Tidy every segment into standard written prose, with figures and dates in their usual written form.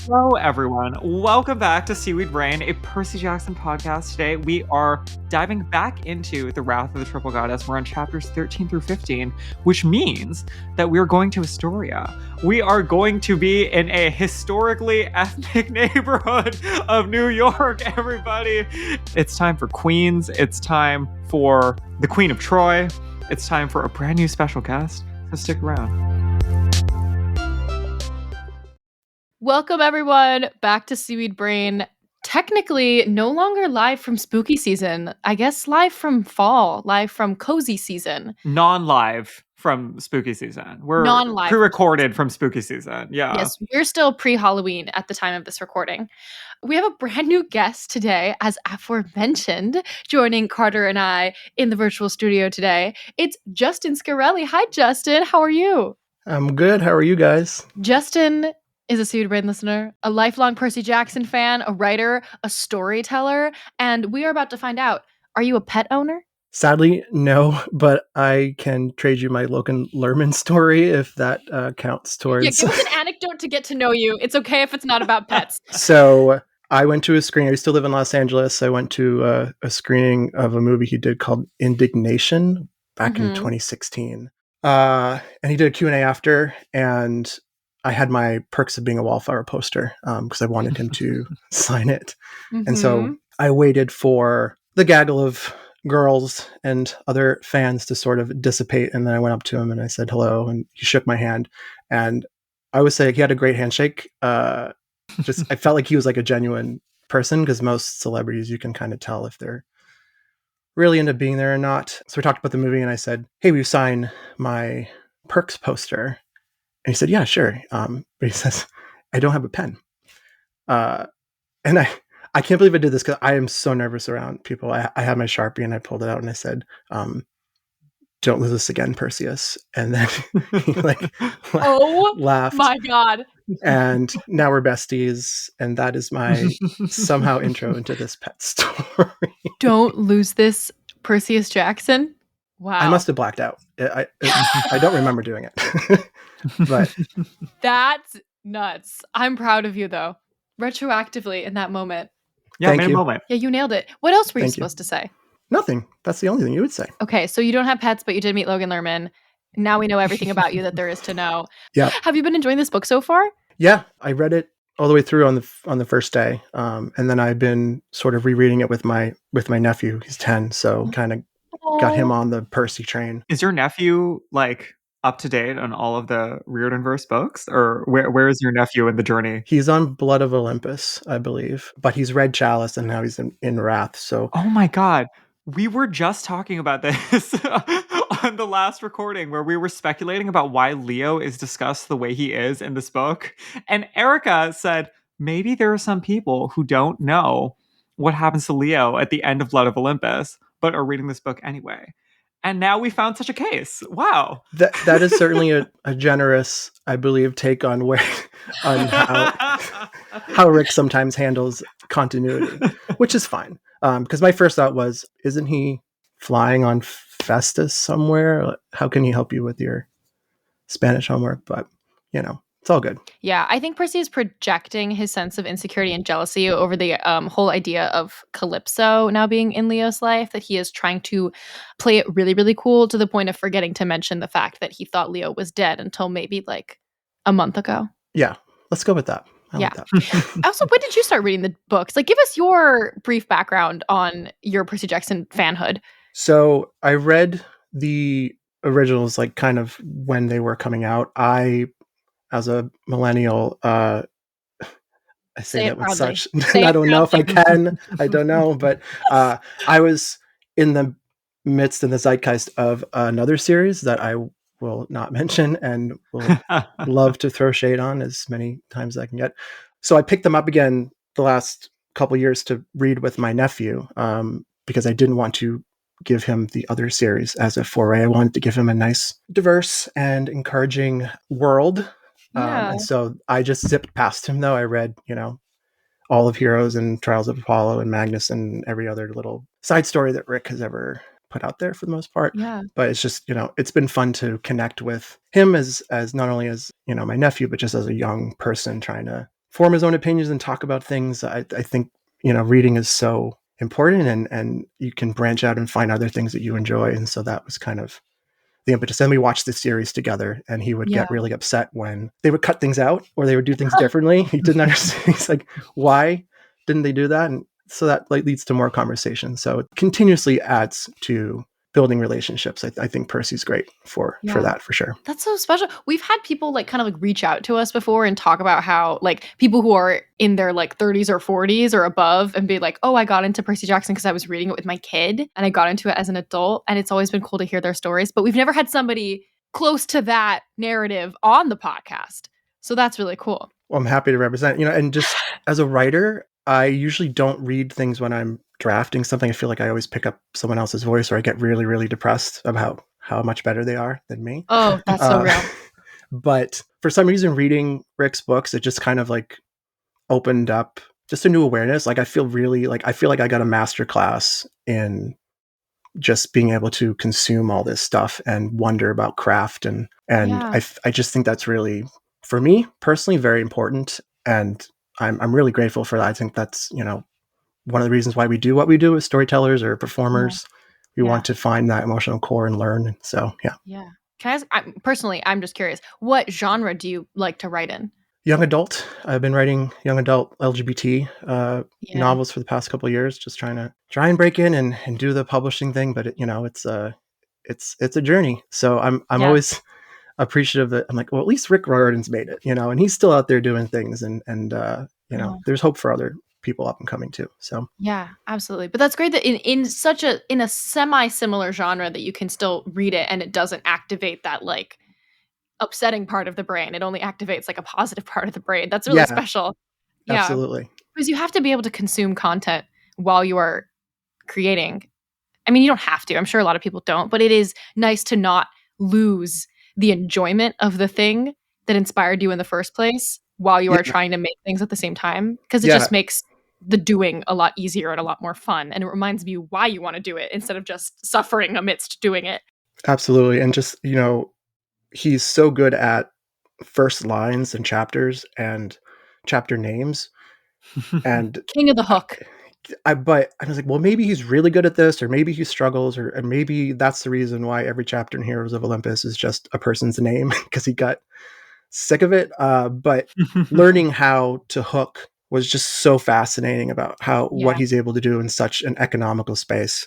Hello, everyone. Welcome back to Seaweed Rain, a Percy Jackson podcast. Today, we are diving back into The Wrath of the Triple Goddess. We're on chapters 13 through 15, which means that we're going to Astoria. We are going to be in a historically ethnic neighborhood of New York, everybody. It's time for Queens. It's time for the Queen of Troy. It's time for a brand new special guest. So stick around. Welcome, everyone, back to Seaweed Brain. Technically, no longer live from spooky season. I guess live from fall, live from cozy season. Non-live from spooky season. We're Non-live pre-recorded from spooky season. Yeah. Yes, we're still pre-Halloween at the time of this recording. We have a brand new guest today, as aforementioned, joining Carter and I in the virtual studio today. It's Justin Scarelli. Hi, Justin. How are you? I'm good. How are you guys? Justin is a Seaweed Brain listener, a lifelong Percy Jackson fan, a writer, a storyteller, and we are about to find out, are you a pet owner? Sadly, no, but I can trade you my Logan Lerman story if that counts towards... Yeah, give us an anecdote to get to know you. It's okay if it's not about pets. So I went to a screening. I used to live in Los Angeles. I went to a screening of a movie he did called Indignation back in 2016. And he did a Q&A after, and I had my Perks of Being a Wallflower poster because I wanted him to sign it. And so I waited for the gaggle of girls and other fans to sort of dissipate. And then I went up to him and I said hello, and he shook my hand. And I would say he had a great handshake. I felt like he was like a genuine person, because most celebrities, you can kind of tell if they're really into being there or not. So we talked about the movie, and I said, hey, will you sign my Perks poster? And he said, yeah, sure. But he says, I don't have a pen. And I can't believe I did this, because I am so nervous around people. I had my Sharpie and I pulled it out and I said, don't lose this again, Perseus. And then he laughed. My God. And now we're besties. And that is my somehow intro into this pet story. Don't lose this, Perseus Jackson. Wow. I must have blacked out. I don't remember doing it. But that's nuts. I'm proud of you, though. Retroactively in that moment. Yeah, thank you. Moment. Yeah, you nailed it. What else were you supposed to say? Nothing. That's the only thing you would say. Okay, so you don't have pets, but you did meet Logan Lerman. Now we know everything about you that there is to know. Yeah. Have you been enjoying this book so far? Yeah, I read it all the way through on the first day, and then I've been sort of rereading it with my nephew. He's 10, so kind of got him on the Percy train. Is your nephew like up to date on all of the Riordanverse books, or where is your nephew in the journey? He's on Blood of Olympus, I believe, but he's read Chalice and now he's in Wrath. So, oh my God, we were just talking about this on the last recording, where we were speculating about why Leo is discussed the way he is in this book, and Erica said maybe there are some people who don't know what happens to Leo at the end of Blood of Olympus, but are reading this book anyway. And now we found such a case. Wow. That is certainly a generous, I believe, take on how Rick sometimes handles continuity, which is fine. Because my first thought was, isn't he flying on Festus somewhere? How can he help you with your Spanish homework? But, it's all good. Yeah, I think Percy is projecting his sense of insecurity and jealousy over the whole idea of Calypso now being in Leo's life, that he is trying to play it really, really cool, to the point of forgetting to mention the fact that he thought Leo was dead until maybe like a month ago. Yeah, let's go with that. I like that. Also, when did you start reading the books? Like, give us your brief background on your Percy Jackson fanhood. So I read the originals like kind of when they were coming out. As a millennial, I say that with proudly. such, I don't know if I can, I don't know, but I was in the midst in the zeitgeist of another series that I will not mention and will love to throw shade on as many times as I can get. So I picked them up again the last couple years to read with my nephew, because I didn't want to give him the other series as a foray. I wanted to give him a nice, diverse, and encouraging world. And so I just zipped past him, though. I read, all of Heroes and Trials of Apollo and Magnus and every other little side story that Rick has ever put out there for the most part. Yeah. But it's just, it's been fun to connect with him as not only as, my nephew, but just as a young person trying to form his own opinions and talk about things. I think, reading is so important, and you can branch out and find other things that you enjoy. And so that was kind of the impetus. Then we watched the series together, and he would get really upset when they would cut things out or they would do things differently. He didn't understand. He's like, why didn't they do that? And so that leads to more conversation. So it continuously adds to building relationships. I think Percy's great for that, for sure. That's so special. We've had people kind of reach out to us before and talk about how people who are in their 30s or 40s or above and be like, oh, I got into Percy Jackson because I was reading it with my kid and I got into it as an adult, and it's always been cool to hear their stories. But we've never had somebody close to that narrative on the podcast. So that's really cool. Well, I'm happy to represent, and just as a writer, I usually don't read things when I'm drafting something. I feel like I always pick up someone else's voice, or I get really, really depressed about how much better they are than me. Oh, that's so real. But for some reason, reading Rick's books, it just kind of opened up just a new awareness. I feel like I got a master class in just being able to consume all this stuff and wonder about craft. And I just think that's really, for me personally, very important. And I'm really grateful for that. I think that's, one of the reasons why we do what we do as storytellers or performers. We want to find that emotional core and learn. So, yeah. Yeah. Can I ask, I'm just curious, what genre do you like to write in? Young adult. I've been writing young adult LGBT novels for the past couple of years, just trying to break in and do the publishing thing. But it's a journey. So I'm always appreciative that I'm like, well, at least Rick Riordan's made it, and he's still out there doing things, and there's hope for other people up and coming too. So yeah, absolutely. But that's great that in a semi-similar genre that you can still read it and it doesn't activate that upsetting part of the brain. It only activates a positive part of the brain. That's really special. Yeah, absolutely. Because you have to be able to consume content while you are creating. I mean, you don't have to. I'm sure a lot of people don't, but it is nice to not lose the enjoyment of the thing that inspired you in the first place while you are trying to make things at the same time, because it just makes the doing a lot easier and a lot more fun. And it reminds you why you want to do it instead of just suffering amidst doing it. Absolutely. And just, he's so good at first lines and chapters and chapter names. And King of the hook. But I was like, well, maybe he's really good at this, or maybe he struggles, and maybe that's the reason why every chapter in Heroes of Olympus is just a person's name, because he got sick of it. But learning how to hook was just so fascinating about what he's able to do in such an economical space.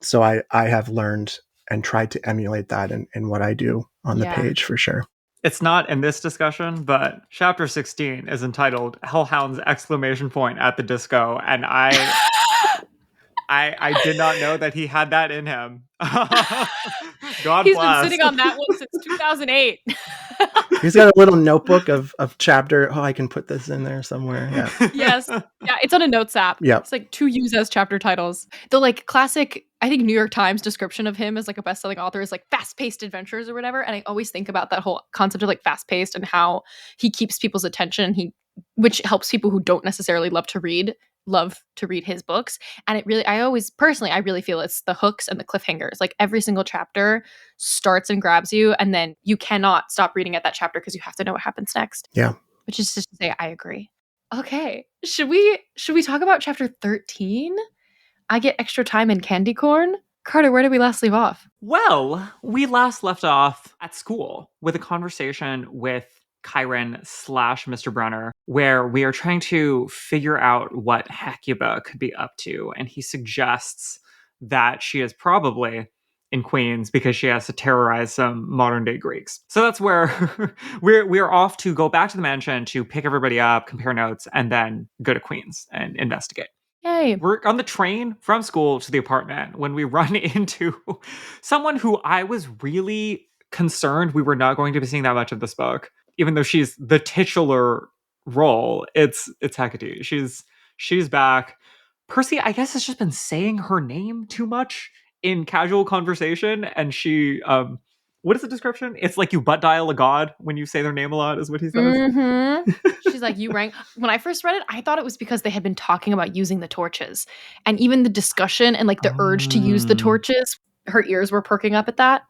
So I have learned and tried to emulate that in what I do on the page, for sure. It's not in this discussion, but chapter 16 is entitled Hellhound's ! At the disco. And I did not know that he had that in him. God He's bless. been sitting on that one since 2008. He's got a little notebook of chapter. Oh, I can put this in there somewhere. Yeah. Yes. Yeah, it's on a notes app. Yeah. It's to use as chapter titles. The classic, I think, New York Times description of him as a best-selling author is fast-paced adventures or whatever. And I always think about that whole concept of fast-paced and how he keeps people's attention. Which helps people who don't necessarily love to read his books. And it really, I really feel it's the hooks and the cliffhangers. Every single chapter starts and grabs you, and then you cannot stop reading at that chapter because you have to know what happens next. Yeah. Which is just to say, I agree. Okay. Should we talk about chapter 13? I get extra time in candy corn? Carter, where did we last leave off? Well, we last left off at school with a conversation with Chiron / Mr. Brunner, where we are trying to figure out what Hecuba could be up to. And he suggests that she is probably in Queens because she has to terrorize some modern day Greeks. So that's where we're off to go back to the mansion to pick everybody up, compare notes, and then go to Queens and investigate. Yay. We're on the train from school to the apartment when we run into someone who I was really concerned we were not going to be seeing that much of this book. Even though she's the titular role, it's Hecate. She's back. Percy, I guess, has just been saying her name too much in casual conversation, and she what is the description? It's you butt dial a god when you say their name a lot, is what he says. Mm-hmm. She's you rank. When I first read it, I thought it was because they had been talking about using the torches, and even the discussion and the urge to use the torches. Her ears were perking up at that.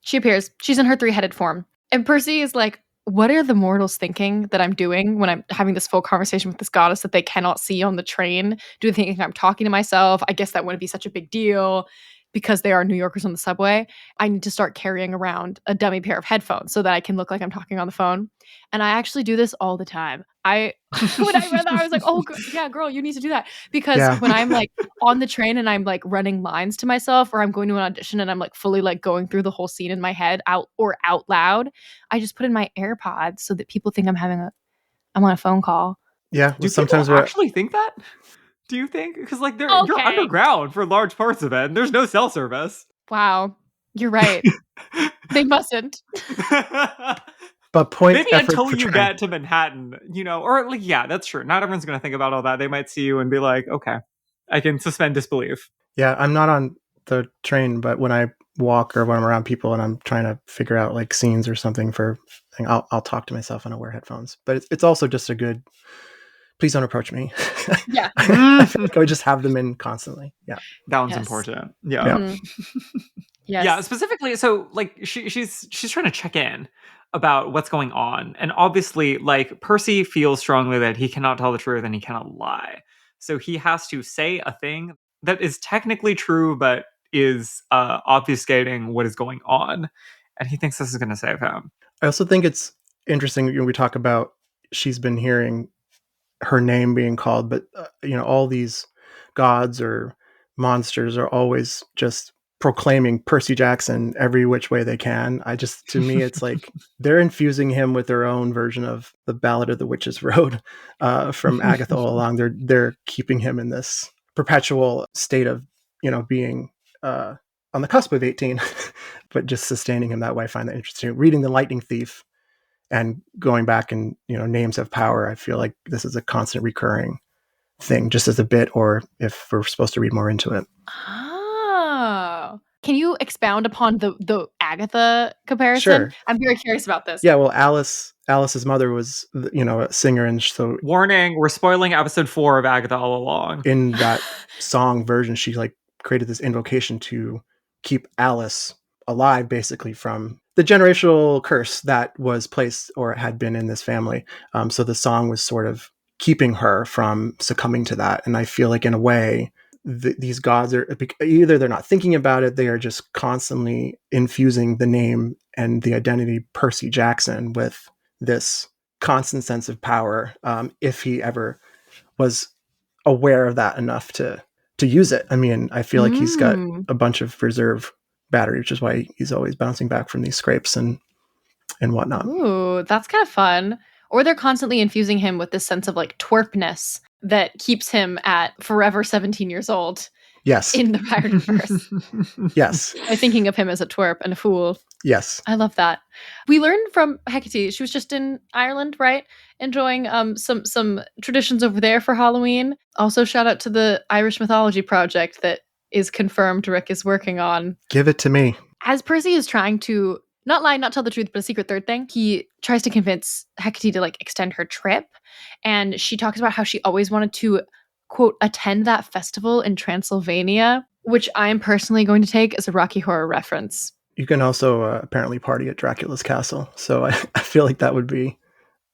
She appears. She's in her 3-headed form, and Percy is what are the mortals thinking that I'm doing when I'm having this full conversation with this goddess that they cannot see on the train? Do they think I'm talking to myself? I guess that wouldn't be such a big deal because they are New Yorkers on the subway. I need to start carrying around a dummy pair of headphones so that I can look like I'm talking on the phone. And I actually do this all the time. When I read that, I was like, oh, yeah, girl, you need to do that. Because Yeah. when I'm like on the train and I'm like running lines to myself, or I'm going to an audition and I'm like fully like going through the whole scene in my head out loud, I just put in my AirPods so that people think I'm on a phone call. Yeah. Do Sometimes people actually think that? Do you think? Because like you're Okay. underground for large parts of it, and there's no cell service. Wow, you're right. They mustn't. But point Maybe effort until for you trying. get to Manhattan, or like, yeah, that's true. Not everyone's going to think about all that. They might see you and be like, okay, I can suspend disbelief. Yeah, I'm not on the train, but when I walk or when I'm around people and I'm trying to figure out like scenes or something I'll talk to myself and I'll wear headphones. But it's also just a good, please don't approach me. Yeah. I feel like I would just have them in constantly. Yeah. That one's Yes. important. Yeah. Yeah. Yes. Yeah, specifically, so like she's trying to check in about what's going on. And obviously, like Percy feels strongly that he cannot tell the truth and he cannot lie. So he has to say a thing that is technically true, but is obfuscating what is going on. And he thinks this is going to save him. I also think it's interesting when we talk about she's been hearing her name being called, but all these gods or monsters are always just proclaiming Percy Jackson every which way they can. To me, it's like they're infusing him with their own version of the Ballad of the Witch's Road from Agatha all along. They're keeping him in this perpetual state of being on the cusp of 18, but just sustaining him that way. I find that interesting. Reading The Lightning Thief and going back and names have power. I feel like this is a constant recurring thing, just as a bit, or if we're supposed to read more into it. Oh, can you expound upon the Agatha comparison? Sure. I'm very curious about this. Yeah, well, Alice's mother was a singer, and so Warning, we're spoiling episode 4 of Agatha all along. in that song version, she like created this invocation to keep Alice alive, basically, from the generational curse that was placed or had been in this family. So the song was sort of keeping her from succumbing to that. And I feel like in a way, these gods are either they're not thinking about it, they are just constantly infusing the name and the identity Percy Jackson with this constant sense of power, if he ever was aware of that enough to use it. I mean, I feel like he's got a bunch of reserve battery, which is why he's always bouncing back from these scrapes and whatnot. Ooh, that's kind of fun. Or they're constantly infusing him with this sense of like twerpness that keeps him at forever 17 years old. Yes. In the pirate universe. Yes. By thinking of him as a twerp and a fool. Yes. I love that. We learned from Hecate, she was just in Ireland, right? Enjoying some traditions over there for Halloween. Also, shout out to the Irish Mythology Project that is confirmed Rick is working on. Give it to me. As Percy is trying to not lie, not tell the truth, but a secret third thing, he tries to convince Hecate to like extend her trip. And she talks about how she always wanted to, quote, attend that festival in Transylvania, which I am personally going to take as a Rocky Horror reference. You can also apparently party at Dracula's castle. So I feel like that would be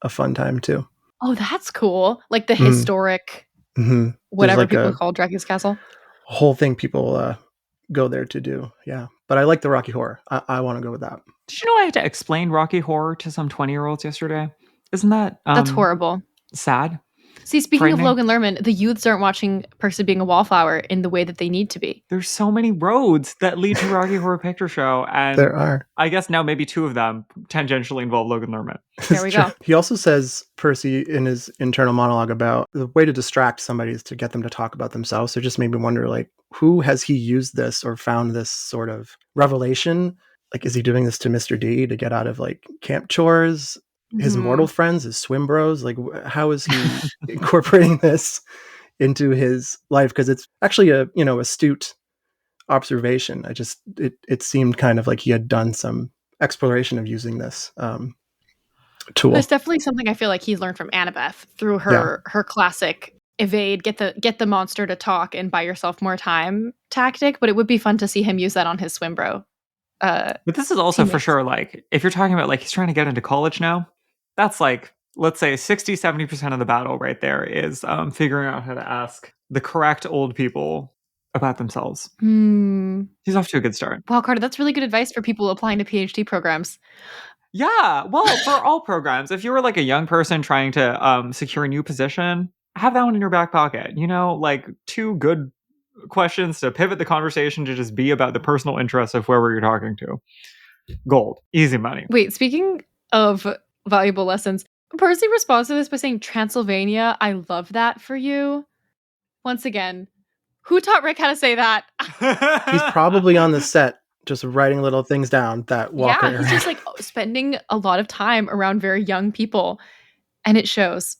a fun time too. Oh, that's cool. Like the historic, whatever like people call Dracula's castle. Whole thing people go there to do. Yeah. But I like the Rocky Horror. I want to go with that. Did you know I had to explain Rocky Horror to some 20-year-olds yesterday? Isn't that that's horrible. Sad? See, speaking of Logan Lerman, the youths aren't watching Percy being a wallflower in the way that they need to be. There's so many roads that lead to Rocky Horror Picture Show, and there are. I guess now maybe 2 of them tangentially involve Logan Lerman. There we go. He also says, Percy, in his internal monologue, about the way to distract somebody is to get them to talk about themselves. So it just made me wonder, like, who has he used this or found this sort of revelation? Like, is he doing this to Mr. D to get out of like camp chores? His mortal friends, his swim bros, like how is he incorporating this into his life? Because it's actually a astute observation. It seemed kind of like he had done some exploration of using this tool. It's definitely something I feel like he's learned from Annabeth through her classic evade, get the monster to talk and buy yourself more time tactic. But it would be fun to see him use that on his swim bro. But this is also teammates. For sure, like if you're talking about like he's trying to get into college now. That's like, let's say 60-70% of the battle right there is figuring out how to ask the correct old people about themselves. He's off to a good start. Wow, Carter, that's really good advice for people applying to PhD programs. Yeah, well, for all programs, if you were like a young person trying to secure a new position, have that one in your back pocket. You know, like 2 good questions to pivot the conversation to just be about the personal interests of whoever you're talking to. Gold. Easy money. Wait, speaking of valuable lessons, Percy responds to this by saying, Transylvania, I love that for you. Once again, who taught Rick how to say that? He's probably on the set just writing little things down that walk Yeah, he's just like spending a lot of time around very young people, and it shows.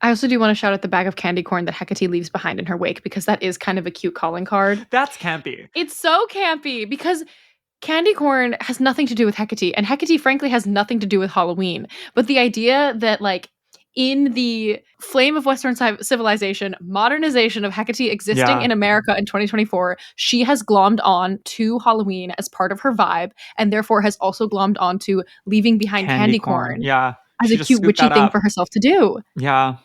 I also do want to shout out the bag of candy corn that Hecate leaves behind in her wake, because that is kind of a cute calling card. That's campy. It's so campy because candy corn has nothing to do with Hecate, and Hecate frankly has nothing to do with Halloween. But the idea that like in the flame of Western civilization, modernization of Hecate existing in America in 2024, she has glommed on to Halloween as part of her vibe, and therefore has also glommed on to leaving behind candy corn. Yeah. As a cute witchy thing for herself to do. Yeah.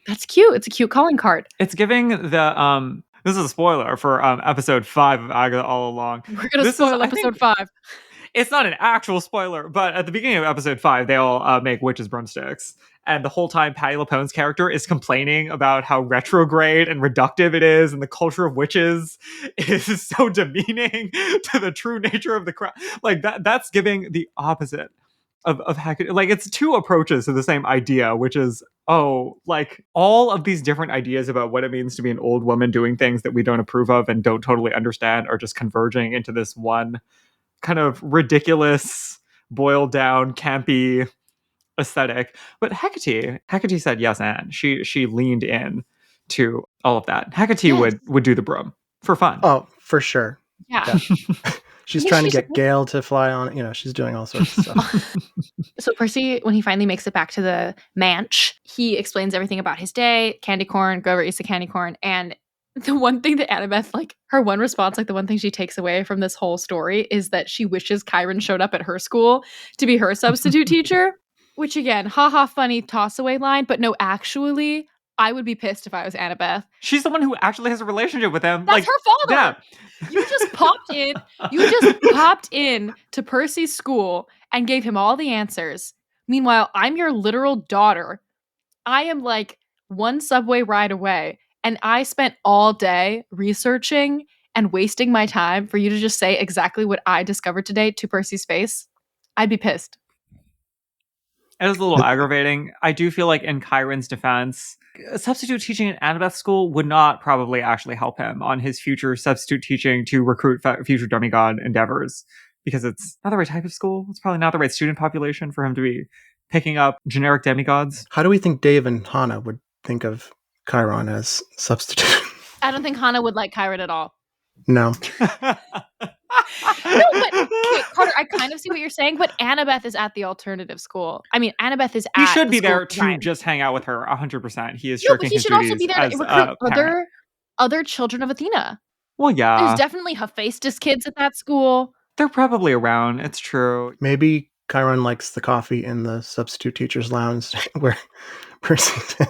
That's cute. It's a cute calling card. It's giving the this is a spoiler for episode 5 of Agatha All Along. We're gonna spoil episode 5. It's not an actual spoiler, but at the beginning of episode 5, they all make witches' broomsticks. And the whole time, Patti LuPone's character is complaining about how retrograde and reductive it is, and the culture of witches is so demeaning to the true nature of the crowd. Like that's giving the opposite of Hecate. Like it's 2 approaches to the same idea, which is, like all of these different ideas about what it means to be an old woman doing things that we don't approve of and don't totally understand are just converging into this one kind of ridiculous, boiled down, campy aesthetic. But Hecate said yes, and she leaned in to all of that. Hecate would do the broom for fun. Oh, for sure. Yeah. She's trying to get Gale to fly on, she's doing all sorts of stuff. So Percy, when he finally makes it back to the manch, he explains everything about his day, candy corn, Grover eats the candy corn, and the one thing that Annabeth, like her one response, like the one thing she takes away from this whole story is that she wishes Chiron showed up at her school to be her substitute teacher, which again, haha, funny toss away line, but no, actually, I would be pissed if I was Annabeth. She's the one who actually has a relationship with him. That's her father. Yeah. You just popped in to Percy's school and gave him all the answers. Meanwhile, I'm your literal daughter. I am like 1 subway ride away, and I spent all day researching and wasting my time for you to just say exactly what I discovered today to Percy's face. I'd be pissed. It was a little aggravating. I do feel like in Chiron's defense, substitute teaching at Annabeth's school would not probably actually help him on his future substitute teaching to recruit future demigod endeavors, because it's not the right type of school. It's probably not the right student population for him to be picking up generic demigods. How do we think Dave and Hannah would think of Chiron as substitute? I don't think Hannah would like Chiron at all. No. No, but okay, Carter, I kind of see what you're saying, but Annabeth is at the alternative school. I mean, Annabeth is at He should be there to just hang out with her 100%. He is shirking his duties. He should also be there to recruit other children of Athena. Well, yeah. There's definitely Hephaestus kids at that school. They're probably around. It's true. Maybe Chiron likes the coffee in the substitute teacher's lounge where Percy's in.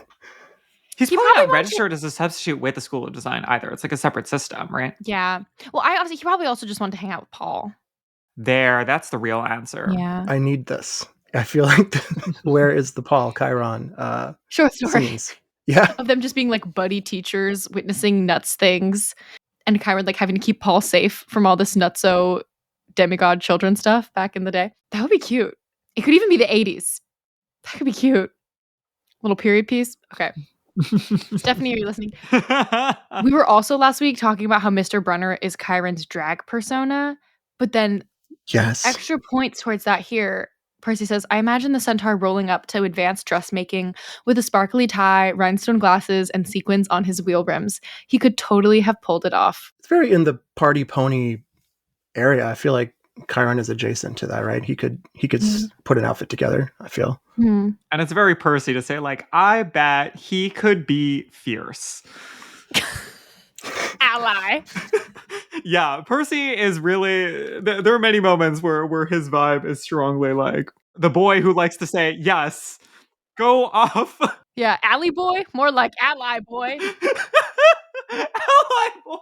He's probably not registered as a substitute with the School of Design either. It's like a separate system, right? Yeah. Well, he probably also just wanted to hang out with Paul. That's the real answer. Yeah. I need this. I feel like where is the Paul Chiron short story scenes? Yeah. Of them just being like buddy teachers witnessing nuts things, and Chiron like having to keep Paul safe from all this nutso demigod children stuff back in the day. That would be cute. It could even be the 80s. That could be cute. Little period piece. Okay. Stephanie, are you listening? We were also last week talking about how Mr. Brunner is Chiron's drag persona, but then extra points towards that here. Percy says, I imagine the centaur rolling up to advanced dressmaking with a sparkly tie, rhinestone glasses, and sequins on his wheel rims. He could totally have pulled it off. It's very in the party pony area. I feel like Chiron is adjacent to that, right? He could put an outfit together, I feel. Mm. And it's very Percy to say, like, I bet he could be fierce. Ally. Yeah, Percy is really... There are many moments where his vibe is strongly like the boy who likes to say, yes, Go off. Yeah, alley boy? More like ally boy. Ally boy.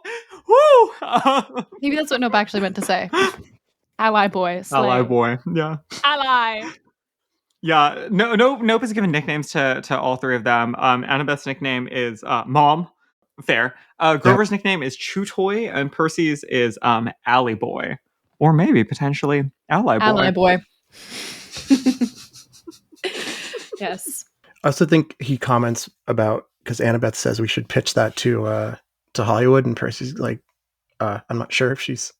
Woo! Maybe that's what Nope actually meant to say. Ally boy. Slang. Ally boy. Yeah. Ally. Yeah. Nope is given nicknames to all three of them. Annabeth's nickname is Mom. Fair. Grover's nickname is Chew Toy, and Percy's is Alley Boy. Or maybe potentially Ally Boy. Ally boy. Yes. I also think he comments about, because Annabeth says we should pitch that to Hollywood, and Percy's like, I'm not sure if she's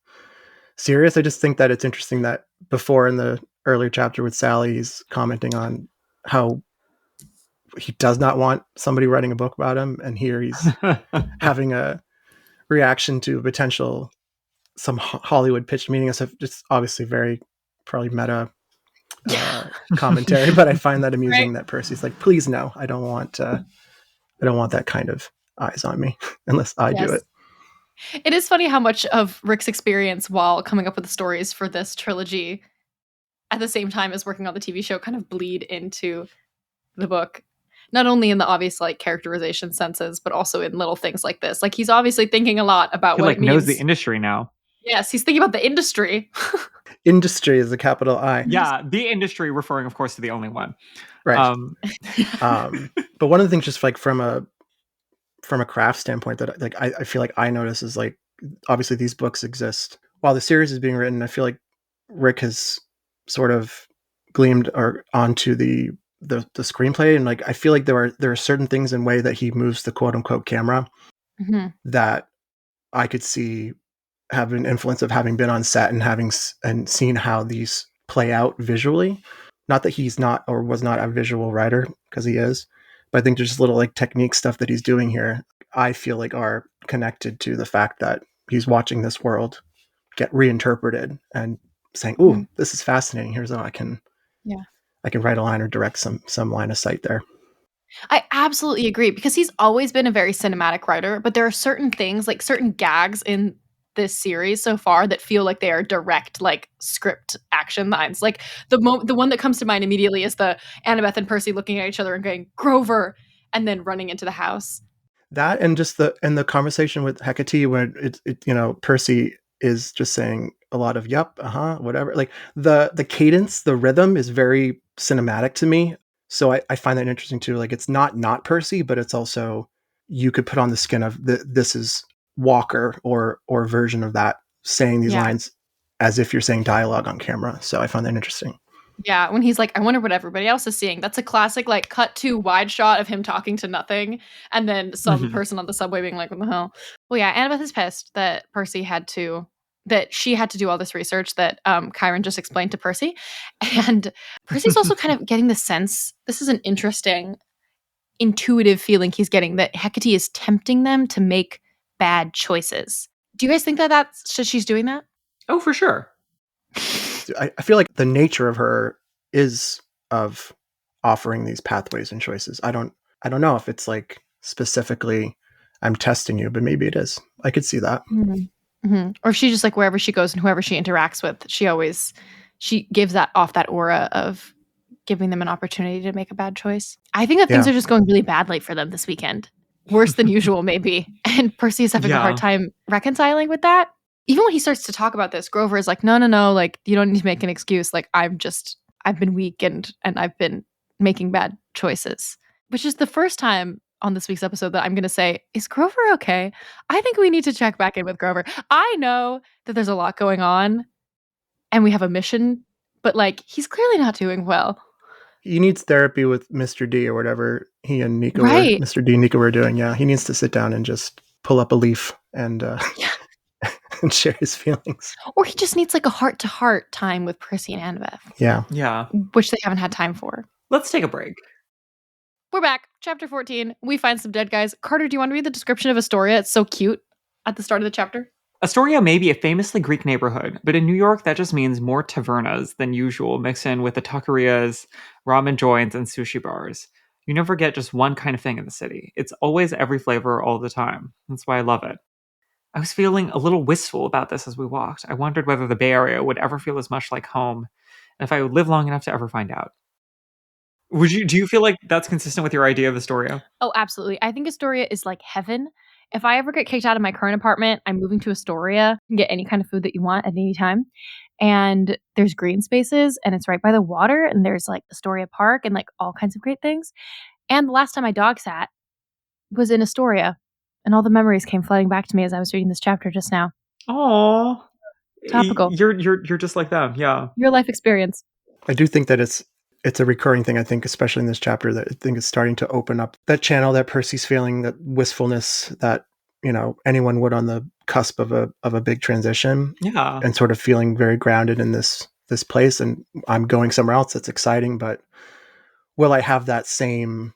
serious. I just think that it's interesting that before in the earlier chapter with Sally, he's commenting on how he does not want somebody writing a book about him, and here he's having a reaction to potential some Hollywood pitch, meaning us just obviously very probably meta commentary, but I find that amusing that Percy's like, please no, I don't want that kind of eyes on me unless I do it. It is funny how much of Rick's experience while coming up with the stories for this trilogy at the same time as working on the TV show kind of bleed into the book. Not only in the obvious like characterization senses, but also in little things like this. Like he's obviously thinking a lot about what it means. Knows the industry now. Yes, he's thinking about the industry. Industry is a capital I. Yeah, the industry referring, of course, to the only one. Right. But one of the things, just like from a craft standpoint, that like I feel like I notice is like, obviously these books exist while the series is being written. I feel like Rick has sort of gleamed or onto the screenplay, and like I feel like there are certain things in way that he moves the quote unquote camera that I could see have an influence of having been on set and seen how these play out visually. Not that he's not or was not a visual writer, because he is, but I think there's little like technique stuff that he's doing here, I feel like are connected to the fact that he's watching this world get reinterpreted and saying, "Ooh, this is fascinating. Here's how I can write a line or direct some line of sight there." I absolutely agree, because he's always been a very cinematic writer, but there are certain things, like certain gags in this series so far, that feel like they are direct, like script action lines. Like the one that comes to mind immediately is the Annabeth and Percy looking at each other and going, "Grover," and then running into the house. That, and just the conversation with Hecate, where it Percy is just saying a lot of "yup, whatever." Like the cadence, the rhythm is very cinematic to me. So I find that interesting too. Like it's not Percy, but it's also, you could put on the skin of this is Walker or version of that saying these lines as if you're saying dialogue on camera. So I find that interesting. Yeah, when he's like, "I wonder what everybody else is seeing." That's a classic like cut to wide shot of him talking to nothing, and then some person on the subway being like, "What the hell?" Well, yeah, Annabeth is pissed that she had to do all this research that Chiron just explained to Percy. And Percy's also kind of getting the sense, this is an interesting, intuitive feeling he's getting, that Hecate is tempting them to make bad choices. Do you guys think that she's doing that? Oh, for sure. I feel like the nature of her is of offering these pathways and choices. I don't know if it's like specifically, I'm testing you, but maybe it is. I could see that. Or if she just like, wherever she goes and whoever she interacts with, she gives off that aura of giving them an opportunity to make a bad choice. I think that things are just going really badly for them this weekend. Worse than usual, maybe. And Percy is having a hard time reconciling with that. Even when he starts to talk about this, Grover is like, no, like, you don't need to make an excuse. Like, I've been weak and I've been making bad choices. Which is the first time on this week's episode that I'm going to say, is Grover okay? I think we need to check back in with Grover. I know that there's a lot going on and we have a mission, but like, he's clearly not doing well. He needs therapy with Mr. D or whatever he and Nika Mr. D and Nika were doing. Yeah, he needs to sit down and just pull up a leaf and and share his feelings. Or he just needs like a heart-to-heart time with Percy and Annabeth. Yeah. Which they haven't had time for. Let's take a break. We're back. Chapter 14. We find some dead guys. Carter, do you want to read the description of Astoria? It's so cute at the start of the chapter. Astoria may be a famously Greek neighborhood, but in New York, that just means more tavernas than usual, mixed in with the taquerias, ramen joints, and sushi bars. You never get just one kind of thing in the city. It's always every flavor all the time. That's why I love it. I was feeling a little wistful about this as we walked. I wondered whether the Bay Area would ever feel as much like home, and if I would live long enough to ever find out. Do you feel like that's consistent with your idea of Astoria? Oh, absolutely. I think Astoria is like heaven. If I ever get kicked out of my current apartment, I'm moving to Astoria. You can get any kind of food that you want at any time. And there's green spaces and it's right by the water and there's like Astoria Park and like all kinds of great things. And the last time I dog sat was in Astoria. And all the memories came flooding back to me as I was reading this chapter just now. Oh, Topical. you're just like them. Yeah. Your life experience. I do think that it's a recurring thing. I think, especially in this chapter, that I think is starting to open up that channel that Percy's feeling, that wistfulness that anyone would on the cusp of a big transition, Yeah. and sort of feeling very grounded in this place. And I'm going somewhere else that's exciting, but will I have that same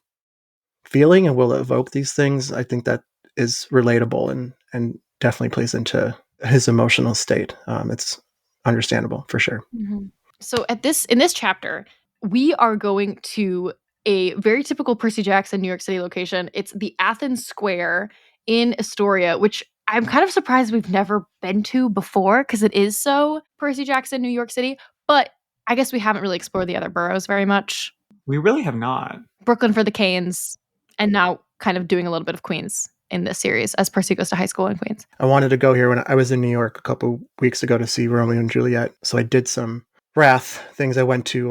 feeling, and will it evoke these things? I think that is relatable and definitely plays into his emotional state. It's understandable for sure. Mm-hmm. So in this chapter, we are going to a very typical Percy Jackson New York City location. It's the Athens Square in Astoria, which I'm kind of surprised we've never been to before because it is so Percy Jackson New York City. But I guess we haven't really explored the other boroughs very much. We really have not. Brooklyn for the Canes, and now kind of doing a little bit of Queens in this series as Percy goes to high school in Queens. I wanted to go here when I was in New York a couple weeks ago to see Romeo and Juliet. So I did some Wrath things. I went to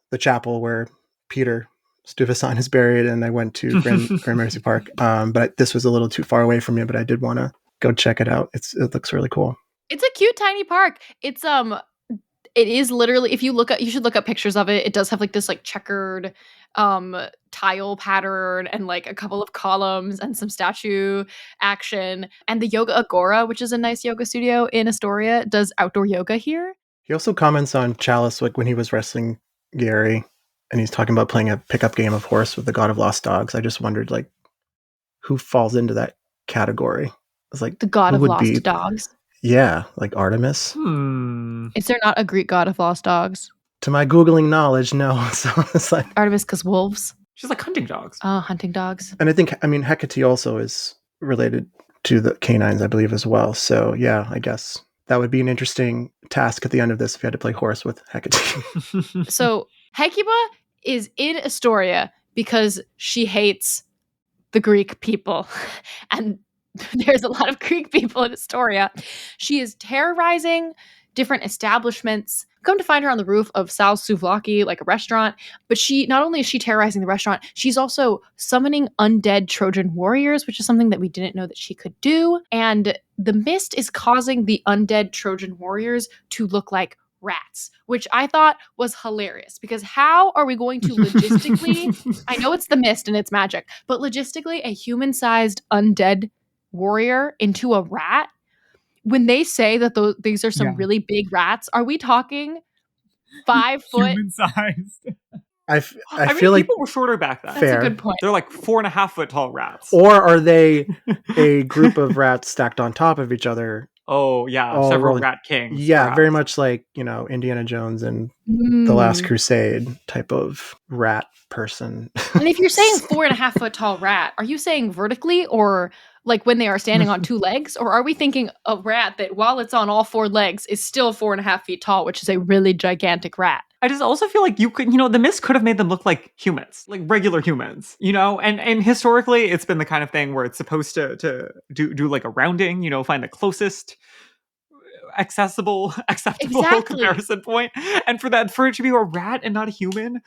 the chapel where Peter Stuyvesant is buried, and I went to Grand Mercy Park. But this was a little too far away from me, but I did want to go check it out. It looks really cool. It's a cute tiny park. It is literally, if you should look up pictures of it. It does have like this like checkered tile pattern and like a couple of columns and some statue action. And the Yoga Agora, which is a nice yoga studio in Astoria, does outdoor yoga here. He also comments on Chalice, like when he was wrestling Gary, and he's talking about playing a pickup game of horse with the God of Lost Dogs. I just wondered, like, who falls into that category? It's like the God of Lost Dogs. Yeah, like Artemis. Is there not a Greek god of lost dogs? To my Googling knowledge, no. So it's like Artemis because wolves. She's like hunting dogs. Oh, hunting dogs. And I mean, Hecate also is related to the canines, I believe, as well. So yeah, I guess that would be an interesting task at the end of this if you had to play horse with Hecate. So Hecuba is in Astoria because she hates the Greek people. And there's a lot of Greek people in Astoria. She is terrorizing different establishments. Come to find her on the roof of Sal's Souvlaki, like a restaurant. But not only is she terrorizing the restaurant, she's also summoning undead Trojan warriors, which is something that we didn't know that she could do. And the mist is causing the undead Trojan warriors to look like rats, which I thought was hilarious, because how are we going to logistically, I know it's the mist and it's magic, but logistically a human-sized undead warrior into a rat? When they say that these are some really big rats, are we talking 5 foot? Human-sized. I mean, feel like people were shorter back then. That's a good point. They're like 4.5 foot tall rats. Or are they a group of rats stacked on top of each other? Oh yeah, several rat kings. Yeah, perhaps. very much like, Indiana Jones and The Last Crusade type of rat person. And if you're saying 4.5 foot tall rat, are you saying vertically or like when they are standing on 2 legs? Or are we thinking a rat that while it's on all 4 legs is still 4.5 feet tall, which is a really gigantic rat? I just also feel like you could, the mist could have made them look like humans, like regular humans, and historically it's been the kind of thing where it's supposed to do like a rounding, find the closest acceptable comparison point. And for it to be a rat and not a human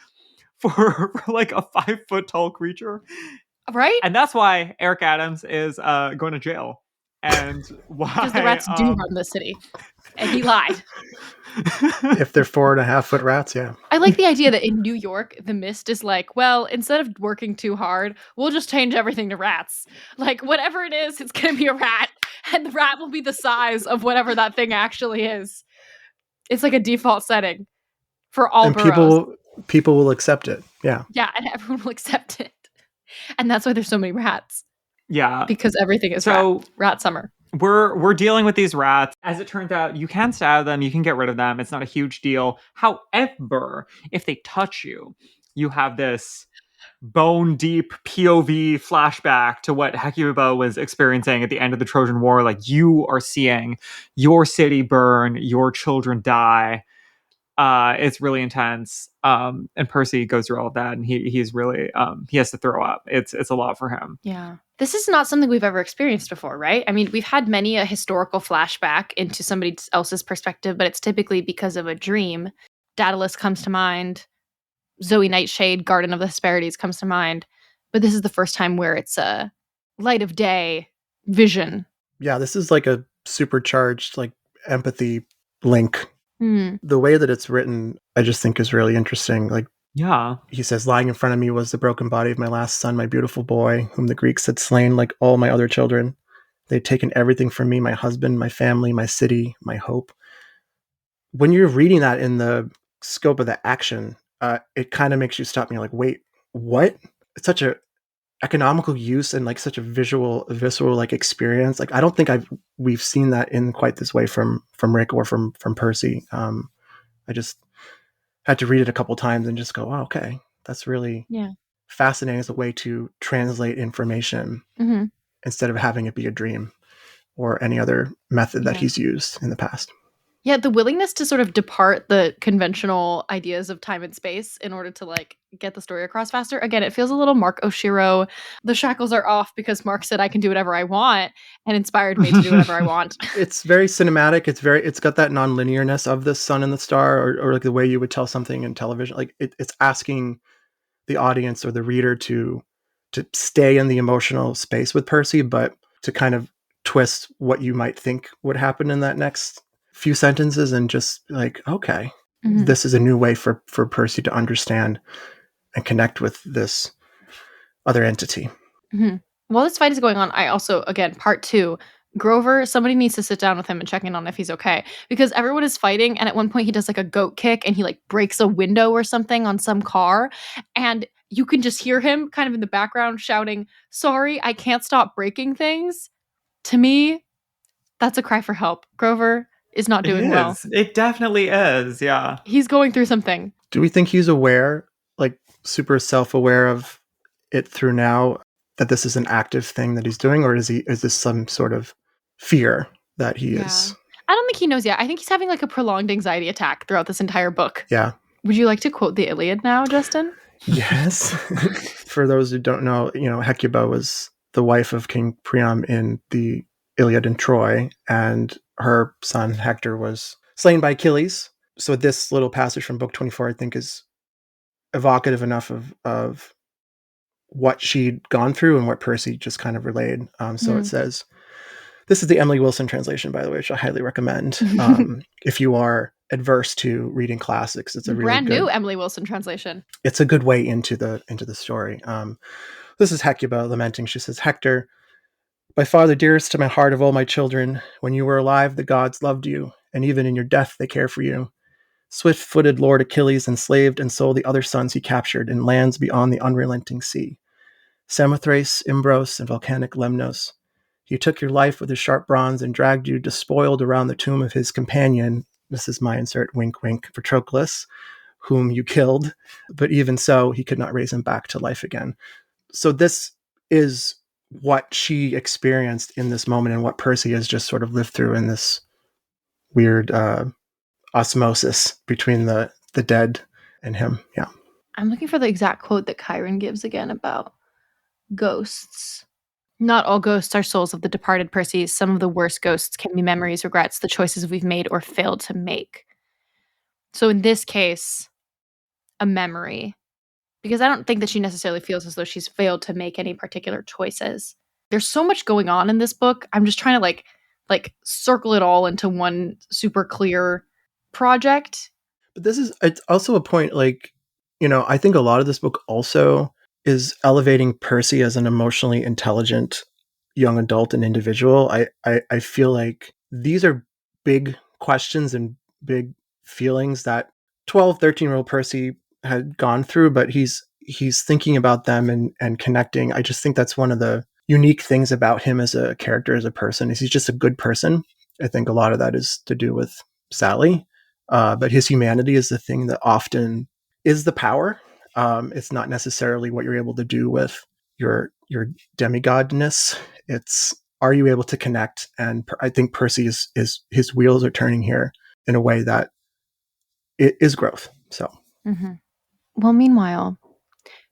for like a 5 foot tall creature. Right. And that's why Eric Adams is going to jail. And why? Because the rats do run the city. And he lied. If they're 4.5 foot rats, yeah. I like the idea that in New York, the mist is like, well, instead of working too hard, we'll just change everything to rats. Like, whatever it is, it's going to be a rat. And the rat will be the size of whatever that thing actually is. It's like a default setting for all boroughs. People will accept it. Yeah. Yeah, and everyone will accept it. And that's why there's so many rats. Yeah. Because everything is rat summer. We're dealing with these rats. As it turns out, you can stab them, you can get rid of them. It's not a huge deal. However, if they touch you, you have this bone deep POV flashback to what Hecuba was experiencing at the end of the Trojan War. Like, you are seeing your city burn, your children die. It's really intense. And Percy goes through all of that, and he's really he has to throw up. It's a lot for him. Yeah. This is not something we've ever experienced before, right? I mean, we've had many a historical flashback into somebody else's perspective, but it's typically because of a dream. Daedalus comes to mind. Zoe Nightshade, Garden of the Hesperides comes to mind. But this is the first time where it's a light of day vision. Yeah, this is like a supercharged like empathy link. Hmm. The way that it's written, I just think is really interesting. Like, Yeah. he says, lying in front of me was the broken body of my last son, my beautiful boy, whom the Greeks had slain like all my other children. They'd taken everything from me, my husband, my family, my city, my hope. When you're reading that in the scope of the action, it kind of makes you stop and you're like, wait, what? It's such a economical use and like such a visceral like experience. Like, I don't think we've seen that in quite this way from Rick or from Percy. I just had to read it a couple times and just go, oh, okay, that's really fascinating as a way to translate information instead of having it be a dream or any other method that he's used in the past. Yeah, the willingness to sort of depart the conventional ideas of time and space in order to like get the story across faster. Again, it feels a little Mark Oshiro. The shackles are off because Mark said I can do whatever I want and inspired me to do whatever I want. It's very cinematic. It's got that non-linearness of the sun and the star, or like the way you would tell something in television. Like it's asking the audience or the reader to stay in the emotional space with Percy, but to kind of twist what you might think would happen in that next few sentences and just like, okay, this is a new way for Percy to understand and connect with this other entity. While this fight is going on, I also, again, part 2, Grover, somebody needs to sit down with him and check in on if he's okay. Because everyone is fighting, and at one point he does like a goat kick and he like breaks a window or something on some car. And you can just hear him kind of in the background shouting, "Sorry, I can't stop breaking things." To me, that's a cry for help. Grover is not doing well. It definitely is. Yeah. He's going through something. Do we think he's aware, like super self-aware of it through now, that this is an active thing that he's doing, or is this some sort of fear that he is? I don't think he knows yet. I think he's having like a prolonged anxiety attack throughout this entire book. Yeah. Would you like to quote the Iliad now, Justin? Yes. For those who don't know, Hecuba was the wife of King Priam in the Iliad and Troy, and her son Hector was slain by Achilles. So this little passage from book 24, I think, is evocative enough of what she'd gone through and what Percy just kind of relayed. So it says, this is the Emily Wilson translation, by the way, which I highly recommend. If you are adverse to reading classics, it's a really brand new Emily Wilson translation. It's a good way into the story. This is Hecuba lamenting. She says, Hector, by far the dearest to my heart of all my children, when you were alive, the gods loved you, and even in your death they care for you. Swift-footed Lord Achilles enslaved and sold the other sons he captured in lands beyond the unrelenting sea. Samothrace, Imbros, and volcanic Lemnos. He took your life with his sharp bronze and dragged you despoiled around the tomb of his companion, this is my insert, wink wink, Patroclus, whom you killed, but even so, he could not raise him back to life again. So this is what she experienced in this moment and what Percy has just sort of lived through in this weird osmosis between the dead and him. Yeah. I'm looking for the exact quote that Chiron gives again about ghosts. Not all ghosts are souls of the departed, Percy. Some of the worst ghosts can be memories, regrets, the choices we've made or failed to make. So in this case, a memory. Because I don't think that she necessarily feels as though she's failed to make any particular choices. There's so much going on in this book. I'm just trying to like circle it all into one super clear project. But it's also a point, like, I think a lot of this book also is elevating Percy as an emotionally intelligent young adult and individual. I feel like these are big questions and big feelings that 12, 13-year-old Percy had gone through, but he's thinking about them and connecting. I just think that's one of the unique things about him as a character, as a person, is he's just a good person. I think a lot of that is to do with Sally. But his humanity is the thing that often is the power. It's not necessarily what you're able to do with your demigodness. It's, are you able to connect? And I think Percy is his wheels are turning here in a way that is growth. So Well, meanwhile,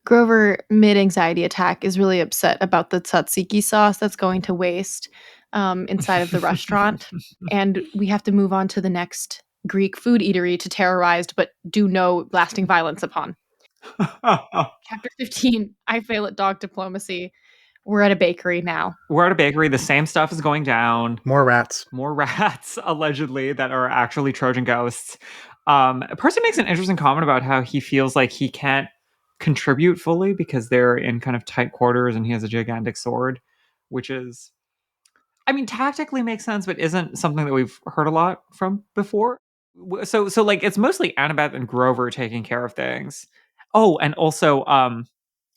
Grover, mid-anxiety attack, is really upset about the tzatziki sauce that's going to waste inside of the restaurant. And we have to move on to the next Greek food eatery to terrorize but do no lasting violence upon. Chapter 15, I fail at dog diplomacy. We're at a bakery now. We're at a bakery. The same stuff is going down. more rats. More rats, allegedly, that are actually Trojan ghosts. Percy makes an interesting comment about how he feels like he can't contribute fully because they're in kind of tight quarters and he has a gigantic sword, which is, I mean, tactically makes sense, but isn't something that we've heard a lot from before. So like it's mostly Annabeth and Grover taking care of things. Oh, and also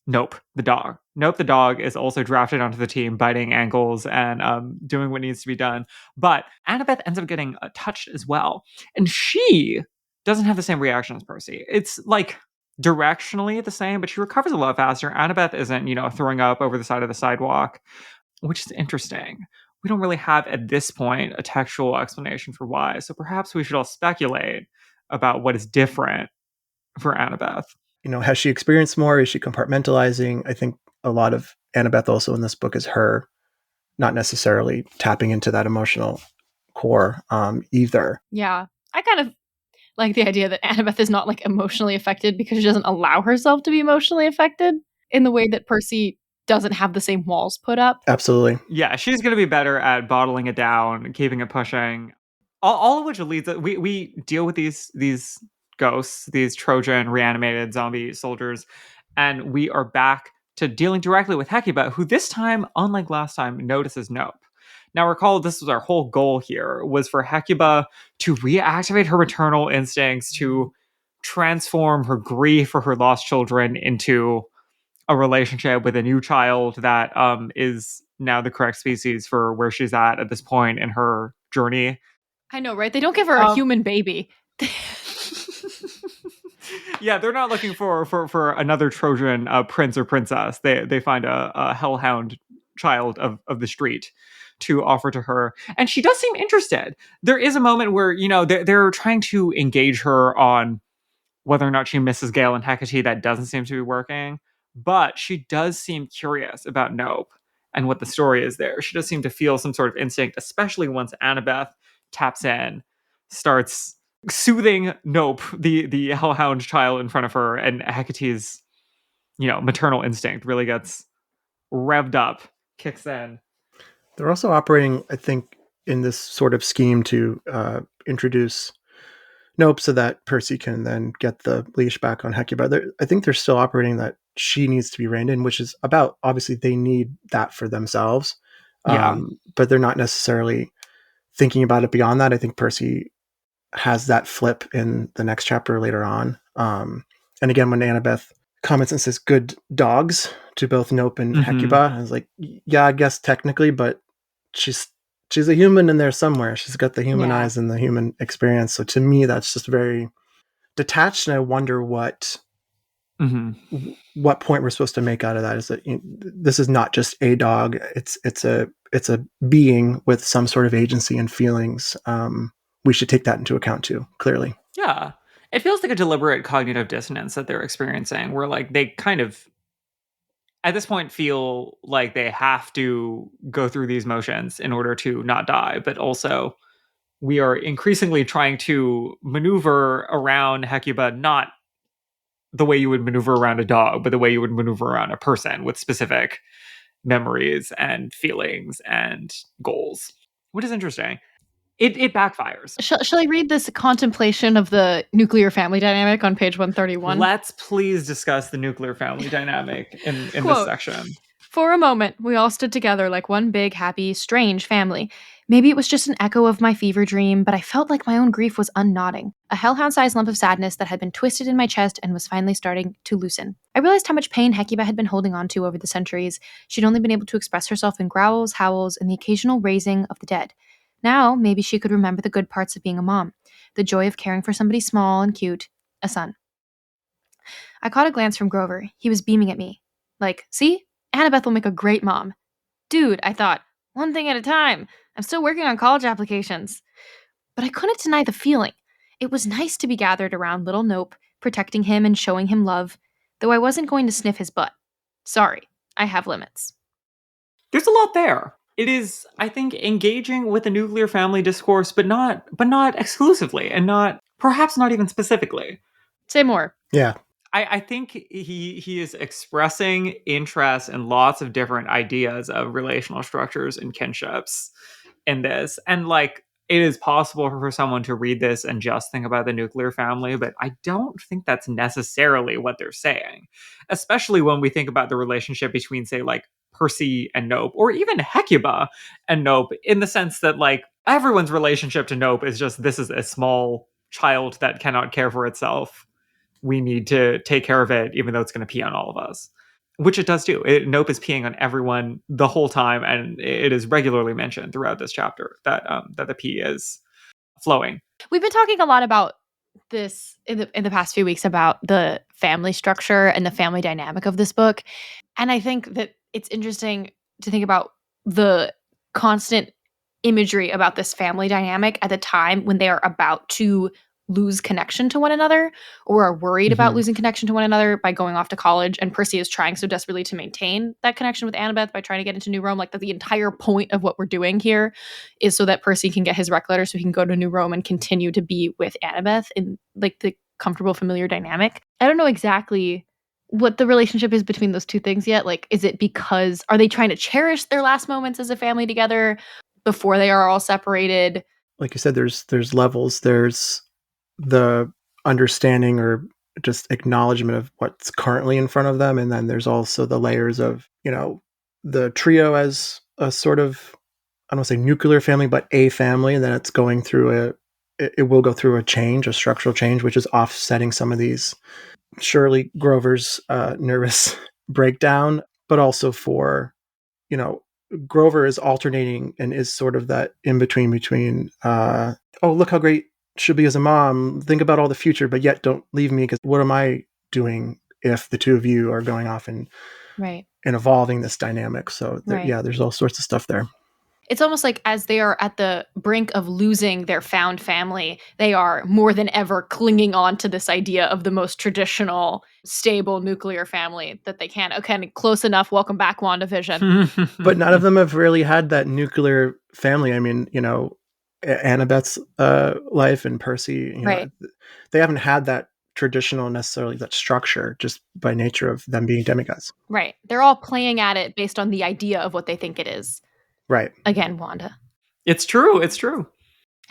Nope, the dog. Nope, the dog is also drafted onto the team, biting ankles and doing what needs to be done. But Annabeth ends up getting touched as well. And she doesn't have the same reaction as Percy. It's like directionally the same, but she recovers a lot faster. Annabeth isn't, throwing up over the side of the sidewalk, which is interesting. We don't really have at this point a textual explanation for why. So perhaps we should all speculate about what is different for Annabeth. Has she experienced more? Is she compartmentalizing? I think a lot of Annabeth also in this book is her not necessarily tapping into that emotional core either. Yeah. I kind of like the idea that Annabeth is not like emotionally affected because she doesn't allow herself to be emotionally affected in the way that Percy doesn't have the same walls put up. Absolutely. Yeah, she's going to be better at bottling it down, keeping it pushing. All of which leads we deal with these ghosts, these Trojan reanimated zombie soldiers, and we are back to dealing directly with Hecuba, who this time, unlike last time, notices Nope. Now recall this was our whole goal here, was for Hecuba to reactivate her maternal instincts, to transform her grief for her lost children into a relationship with a new child that is now the correct species for where she's at this point in her journey. I know, right? They don't give her a human baby. Yeah, they're not looking for another Trojan prince or princess. They find a hellhound child of the street to offer to her, and she does seem interested. There is a moment where they're trying to engage her on whether or not she misses Gale and Hecate. That doesn't seem to be working, but she does seem curious about Nope and what the story is there. She does seem to feel some sort of instinct, especially once Annabeth taps in, starts soothing Nope, the hellhound child in front of her, and Hecate's maternal instinct really gets revved up, kicks in. They're also operating, I think, in this sort of scheme to introduce Nope so that Percy can then get the leash back on Hecuba. I think they're still operating that she needs to be reined in, which is about, obviously, they need that for themselves. Yeah. But they're not necessarily thinking about it beyond that. I think Percy has that flip in the next chapter later on. And again, when Annabeth comments and says good dogs to both Nope and Hecuba, I was like, yeah, I guess technically, but she's a human in there somewhere. She's got the human eyes and the human experience. So to me, that's just very detached. And I wonder what point we're supposed to make out of that. Is that this is not just a dog. It's a being with some sort of agency and feelings. We should take that into account too, clearly. Yeah. It feels like a deliberate cognitive dissonance that they're experiencing, where like they kind of at this point feel like they have to go through these motions in order to not die, but also we are increasingly trying to maneuver around Hecuba, not the way you would maneuver around a dog, but the way you would maneuver around a person with specific memories and feelings and goals, which is interesting. It backfires. Shall I read this contemplation of the nuclear family dynamic on page 131? Let's please discuss the nuclear family dynamic in this section. For a moment, we all stood together like one big, happy, strange family. Maybe it was just an echo of my fever dream, but I felt like my own grief was unknotting. A hellhound-sized lump of sadness that had been twisted in my chest and was finally starting to loosen. I realized how much pain Hecuba had been holding on to over the centuries. She'd only been able to express herself in growls, howls, and the occasional raising of the dead. Now, maybe she could remember the good parts of being a mom. The joy of caring for somebody small and cute. A son. I caught a glance from Grover. He was beaming at me. Like, see? Annabeth will make a great mom. Dude, I thought, one thing at a time. I'm still working on college applications. But I couldn't deny the feeling. It was nice to be gathered around little Nope, protecting him and showing him love, though I wasn't going to sniff his butt. Sorry, I have limits. There's a lot there. It is, I think, engaging with the nuclear family discourse, but not exclusively, and perhaps not even specifically. Say more. Yeah. I think he is expressing interest in lots of different ideas of relational structures and kinships in this. And like, it is possible for someone to read this and just think about the nuclear family, but I don't think that's necessarily what they're saying. Especially when we think about the relationship between, say, like Percy and Nope, or even Hecuba and Nope, in the sense that like everyone's relationship to Nope is just, this is a small child that cannot care for itself. We need to take care of it, even though it's going to pee on all of us. Which it does do. Nope is peeing on everyone the whole time, and it is regularly mentioned throughout this chapter that that the pee is flowing. We've been talking a lot about this in the past few weeks about the family structure and the family dynamic of this book. And I think that it's interesting to think about the constant imagery about this family dynamic at the time when they are about to lose connection to one another or are worried about losing connection to one another by going off to college. And Percy is trying so desperately to maintain that connection with Annabeth by trying to get into New Rome. Like that the entire point of what we're doing here is so that Percy can get his rec letter so he can go to New Rome and continue to be with Annabeth in like the comfortable, familiar dynamic. I don't know exactly what the relationship is between those two things yet. Like, is it because are they trying to cherish their last moments as a family together before they are all separated? Like you said, there's levels. There's the understanding or just acknowledgement of what's currently in front of them, and then there's also the layers of, you know, the trio as a sort of, I don't want to say nuclear family, but a family, and then it's going through it will go through a change, a structural change, which is offsetting some of these. Surely Grover's nervous breakdown, but also for, you know, Grover is alternating and is sort of that in between oh, look how great she'll be as a mom. Think about all the future, but yet don't leave me, because what am I doing if the two of you are going off and evolving this dynamic? So yeah, there's all sorts of stuff there. It's almost like as they are at the brink of losing their found family, they are more than ever clinging on to this idea of the most traditional, stable nuclear family that they can. Okay, close enough. Welcome back, WandaVision. But none of them have really had that nuclear family. I mean, you know, Annabeth's life and Percy, you know, they haven't had that traditional necessarily, that structure, just by nature of them being demigods. Right. They're all playing at it based on the idea of what they think it is. Right. Again, Wanda. It's true. It's true.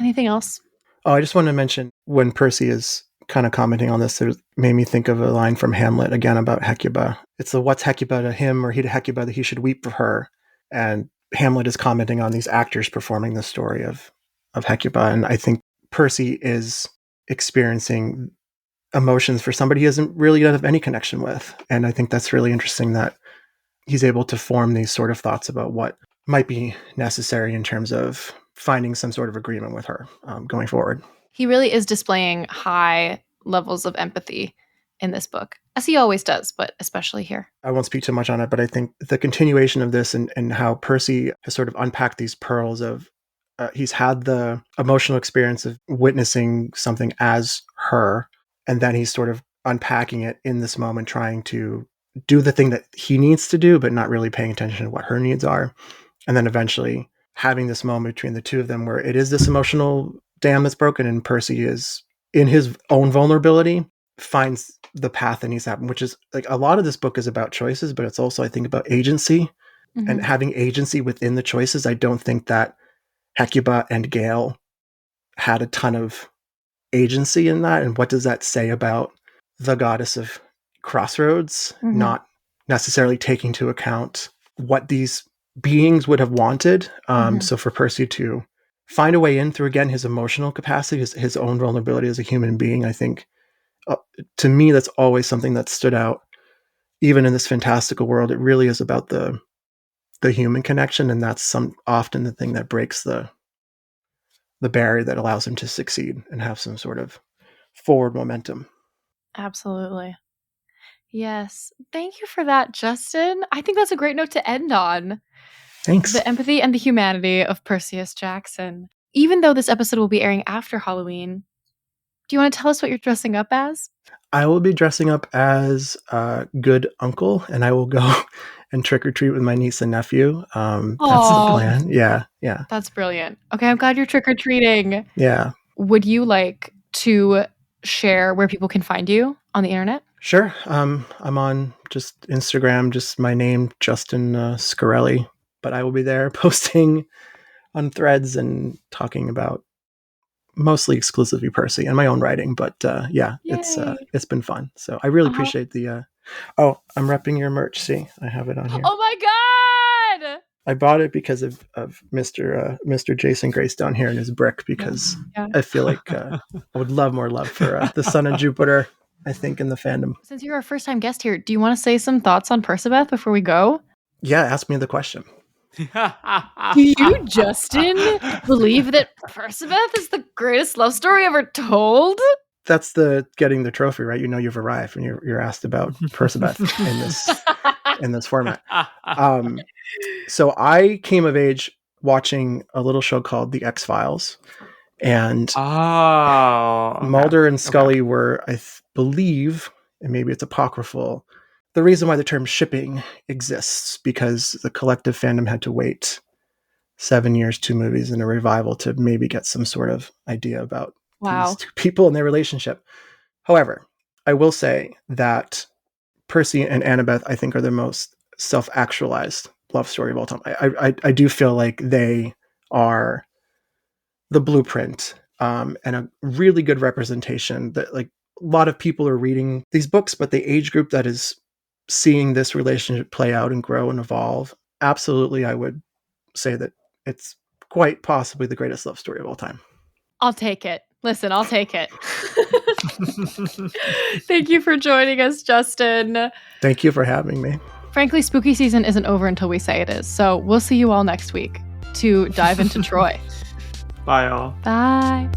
Anything else? Oh, I just wanted to mention when Percy is kind of commenting on this, it made me think of a line from Hamlet again about Hecuba. It's the what's Hecuba to him, or he to Hecuba, that he should weep for her. And Hamlet is commenting on these actors performing the story of Hecuba. And I think Percy is experiencing emotions for somebody he doesn't really have any connection with. And I think that's really interesting that he's able to form these sort of thoughts about what might be necessary in terms of finding some sort of agreement with her going forward. He really is displaying high levels of empathy in this book, as he always does, but especially here. I won't speak too much on it, but I think the continuation of this and how Percy has sort of unpacked these pearls of, he's had the emotional experience of witnessing something as her, and then he's sort of unpacking it in this moment, trying to do the thing that he needs to do, but not really paying attention to what her needs are. And then eventually having this moment between the two of them where it is this emotional dam that's broken, and Percy is, in his own vulnerability, finds the path that needs to happen, which is like a lot of this book is about choices, but it's also, I think, about agency and having agency within the choices. I don't think that Hecuba and Gale had a ton of agency in that. And what does that say about the goddess of crossroads, not necessarily taking into account what these beings would have wanted? So for Percy to find a way in through, again, his emotional capacity, his own vulnerability as a human being, I think, to me, that's always something that stood out. Even in this fantastical world, it really is about the human connection, and that's often the thing that breaks the barrier that allows him to succeed and have some sort of forward momentum. Absolutely. Yes. Thank you for that, Justin. I think that's a great note to end on. Thanks. The empathy and the humanity of Perseus Jackson. Even though this episode will be airing after Halloween, Do you want to tell us what you're dressing up as? I will be dressing up as a good uncle, and I will go and trick or treat with my niece and nephew. That's the Aw. plan. Yeah. That's brilliant. Okay, I'm glad you're trick-or-treating. Yeah. Would you like to share where people can find you on the internet? Sure. I'm on just Instagram, just my name, Justin Scarelli. But I will be there posting on threads and talking about mostly exclusively Percy and my own writing. But Yay. it's been fun. So I really appreciate the. Oh, I'm repping your merch. See, I have it on here. Oh my god! I bought it because of Mr. Jason Grace down here in his brick, because I feel like I would love more love for the Sun and Jupiter, I think, in the fandom. Since you're our first time guest here, do you want to say some thoughts on Percabeth before we go? Yeah, ask me the question. Do you, Justin, believe that Percabeth is the greatest love story ever told? That's the getting the trophy, right? You know you've arrived when you're asked about Percabeth in this format. So I came of age watching a little show called The X-Files, and Mulder and Scully were, I believe, and maybe it's apocryphal, the reason why the term shipping exists, because the collective fandom had to wait 7 years, 2 movies, and a revival to maybe get some sort of idea about these two people and their relationship. However, I will say that Percy and Annabeth, I think, are the most self-actualized love story of all time. I do feel like they are the blueprint, and a really good representation that, like, a lot of people are reading these books, but the age group that is seeing this relationship play out and grow and evolve, absolutely, I would say that it's quite possibly the greatest love story of all time. I'll take it. Listen, I'll take it. Thank you for joining us, Justin. Thank you for having me. Frankly, spooky season isn't over until we say it is, so we'll see you all next week to dive into Troy. Bye, all. Bye.